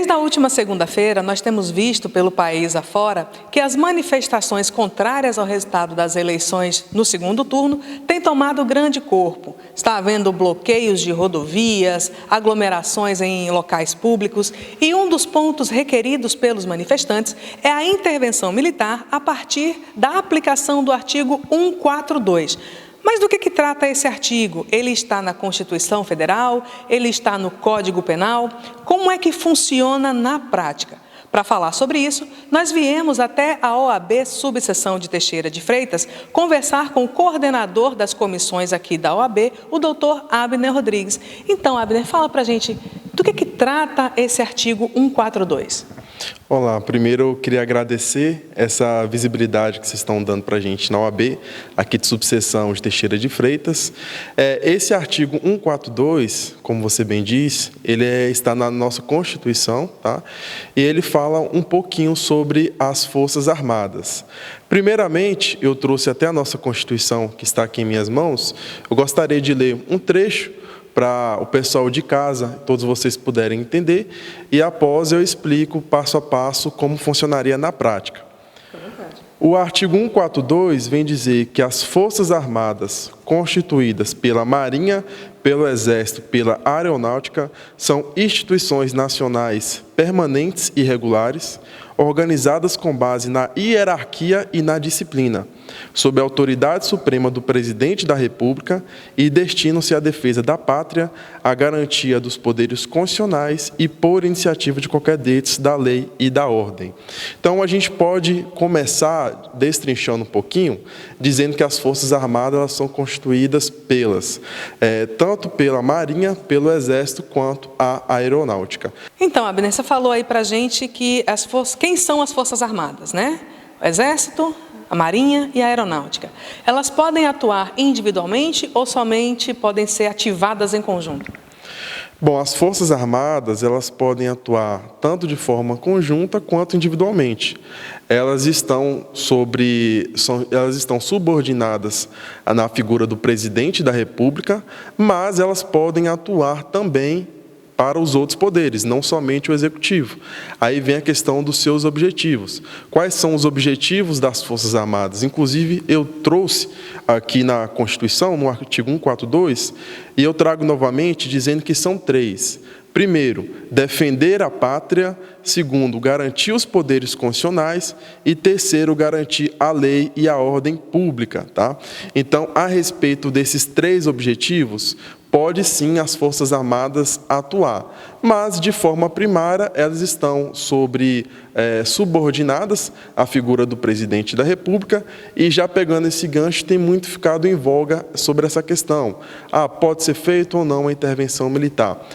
Desde a última segunda-feira, nós temos visto pelo país afora que as manifestações contrárias ao resultado das eleições no segundo turno têm tomado grande corpo. Está havendo bloqueios de rodovias, aglomerações em locais públicos e um dos pontos requeridos pelos manifestantes é a intervenção militar a partir da aplicação do artigo 142. Mas do que trata esse artigo? Ele está na Constituição Federal? Ele está no Código Penal? Como é que funciona na prática? Para falar sobre isso, nós viemos até a OAB Subseção de Teixeira de Freitas conversar com o coordenador das comissões aqui da OAB, o doutor Abner Rodrigues. Então, Abner, fala para a gente do que trata esse artigo 142. Olá, primeiro eu queria agradecer essa visibilidade que vocês estão dando para a gente na OAB, aqui de Subseção de Teixeira de Freitas. Esse artigo 142, como você bem disse, ele está na nossa Constituição, tá? E ele fala um pouquinho sobre as Forças Armadas. Primeiramente, eu trouxe até a nossa Constituição, que está aqui em minhas mãos. Eu gostaria de ler um trecho para o pessoal de casa, todos vocês puderem entender, e após eu explico passo a passo como funcionaria na prática. O artigo 142 vem dizer que as Forças Armadas constituídas pela Marinha, pelo Exército, pela Aeronáutica, são instituições nacionais permanentes e regulares, organizadas com base na hierarquia e na disciplina, sob a autoridade suprema do Presidente da República e destinam-se à defesa da pátria, à garantia dos poderes constitucionais e por iniciativa de qualquer destes da lei e da ordem. Então, a gente pode começar destrinchando um pouquinho, dizendo que as Forças Armadas elas são constituídas tanto pela Marinha, pelo Exército, quanto a Aeronáutica. Então, Abner, você falou aí para a gente que quem são as Forças Armadas, né? O Exército, a Marinha e a Aeronáutica. Elas podem atuar individualmente ou somente podem ser ativadas em conjunto? Bom, as Forças Armadas, elas podem atuar tanto de forma conjunta quanto individualmente. Elas estão subordinadas na figura do Presidente da República, mas elas podem atuar também para os outros poderes, não somente o Executivo. Aí vem a questão dos seus objetivos. Quais são os objetivos das Forças Armadas? Inclusive, eu trouxe aqui na Constituição, no artigo 142, e eu trago novamente dizendo que são 3. Primeiro, defender a pátria. Segundo, garantir os poderes constitucionais. E terceiro, garantir a lei e a ordem pública. Tá? Então, a respeito desses 3 objetivos, pode sim as Forças Armadas atuar, mas de forma primária elas estão subordinadas à figura do Presidente da República e já pegando esse gancho tem muito ficado em voga sobre essa questão. Pode ser feito ou não a intervenção militar?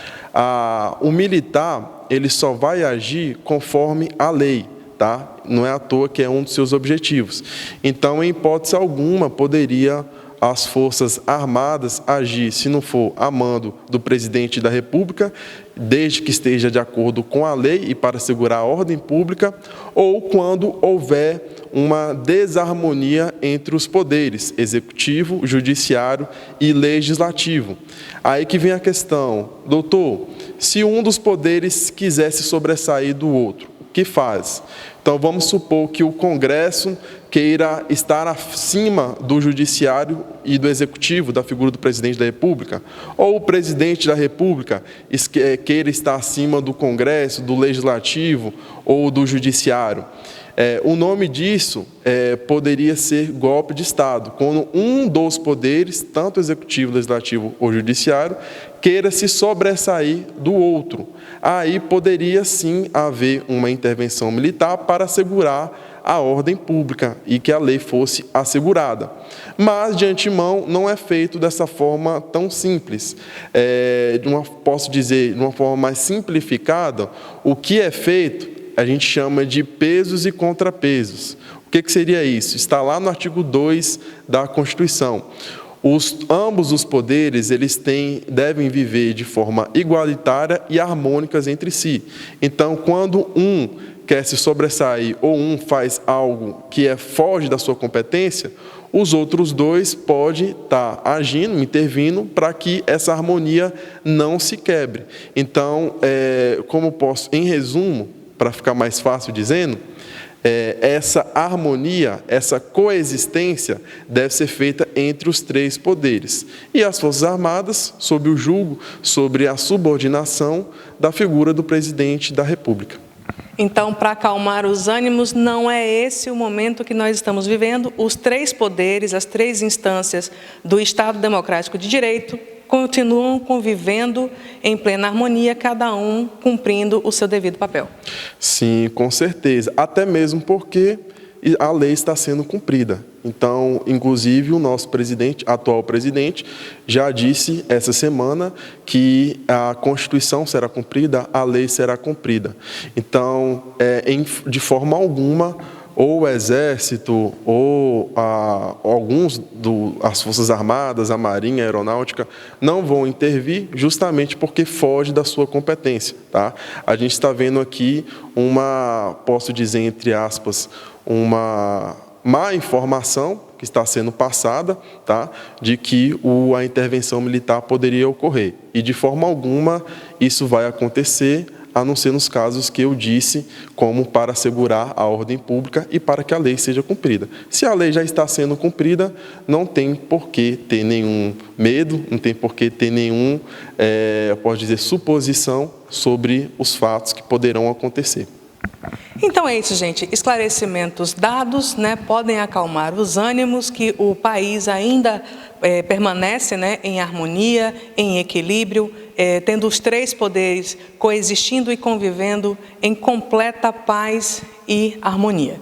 O militar ele só vai agir conforme a lei. Tá? Não é à toa que é um dos seus objetivos. Então, em hipótese alguma, poderia as Forças Armadas agir, se não for a mando do Presidente da República, desde que esteja de acordo com a lei e para assegurar a ordem pública, ou quando houver uma desarmonia entre os poderes, executivo, judiciário e legislativo. Aí que vem a questão, doutor, se um dos poderes quisesse sobressair do outro, o que faz? Então, vamos supor que o Congresso queira estar acima do Judiciário e do Executivo, da figura do Presidente da República, ou o Presidente da República queira estar acima do Congresso, do Legislativo ou do Judiciário. O nome disso poderia ser golpe de Estado, quando um dos poderes, tanto Executivo, Legislativo ou Judiciário, queira se sobressair do outro. Aí poderia sim haver uma intervenção militar para assegurar a ordem pública e que a lei fosse assegurada. Mas, de antemão, não é feito dessa forma tão simples. Posso dizer, de uma forma mais simplificada, o que é feito, a gente chama de pesos e contrapesos. O que seria isso? Está lá no artigo 2 da Constituição. Ambos os poderes, eles devem viver de forma igualitária e harmônicas entre si. Então, quando um quer se sobressair ou um faz algo que foge da sua competência, os outros dois podem estar agindo, intervindo, para que essa harmonia não se quebre. Então, como posso, em resumo, para ficar mais fácil dizendo, essa harmonia, essa coexistência deve ser feita entre os três poderes. E as Forças Armadas, sob o julgo, sobre a subordinação da figura do presidente da República. Então, para acalmar os ânimos, não é esse o momento que nós estamos vivendo. Os três poderes, as três instâncias do Estado Democrático de Direito continuam convivendo em plena harmonia, cada um cumprindo o seu devido papel. Sim, com certeza. Até mesmo porque a lei está sendo cumprida. Então, inclusive, o nosso atual presidente, já disse essa semana que a Constituição será cumprida, a lei será cumprida. Então, de forma alguma, ou o Exército, ou as Forças Armadas, a Marinha, a Aeronáutica, não vão intervir justamente porque foge da sua competência. Tá? A gente está vendo aqui posso dizer, entre aspas, uma má informação que está sendo passada, tá? De que a intervenção militar poderia ocorrer. E, de forma alguma, isso vai acontecer, a não ser nos casos que eu disse, como para assegurar a ordem pública e para que a lei seja cumprida. Se a lei já está sendo cumprida, não tem por que ter nenhum medo, não tem por que ter posso dizer, suposição sobre os fatos que poderão acontecer. Então é isso, gente. Esclarecimentos dados, podem acalmar os ânimos, que o país ainda permanece, em harmonia, em equilíbrio, tendo os três poderes coexistindo e convivendo em completa paz e harmonia.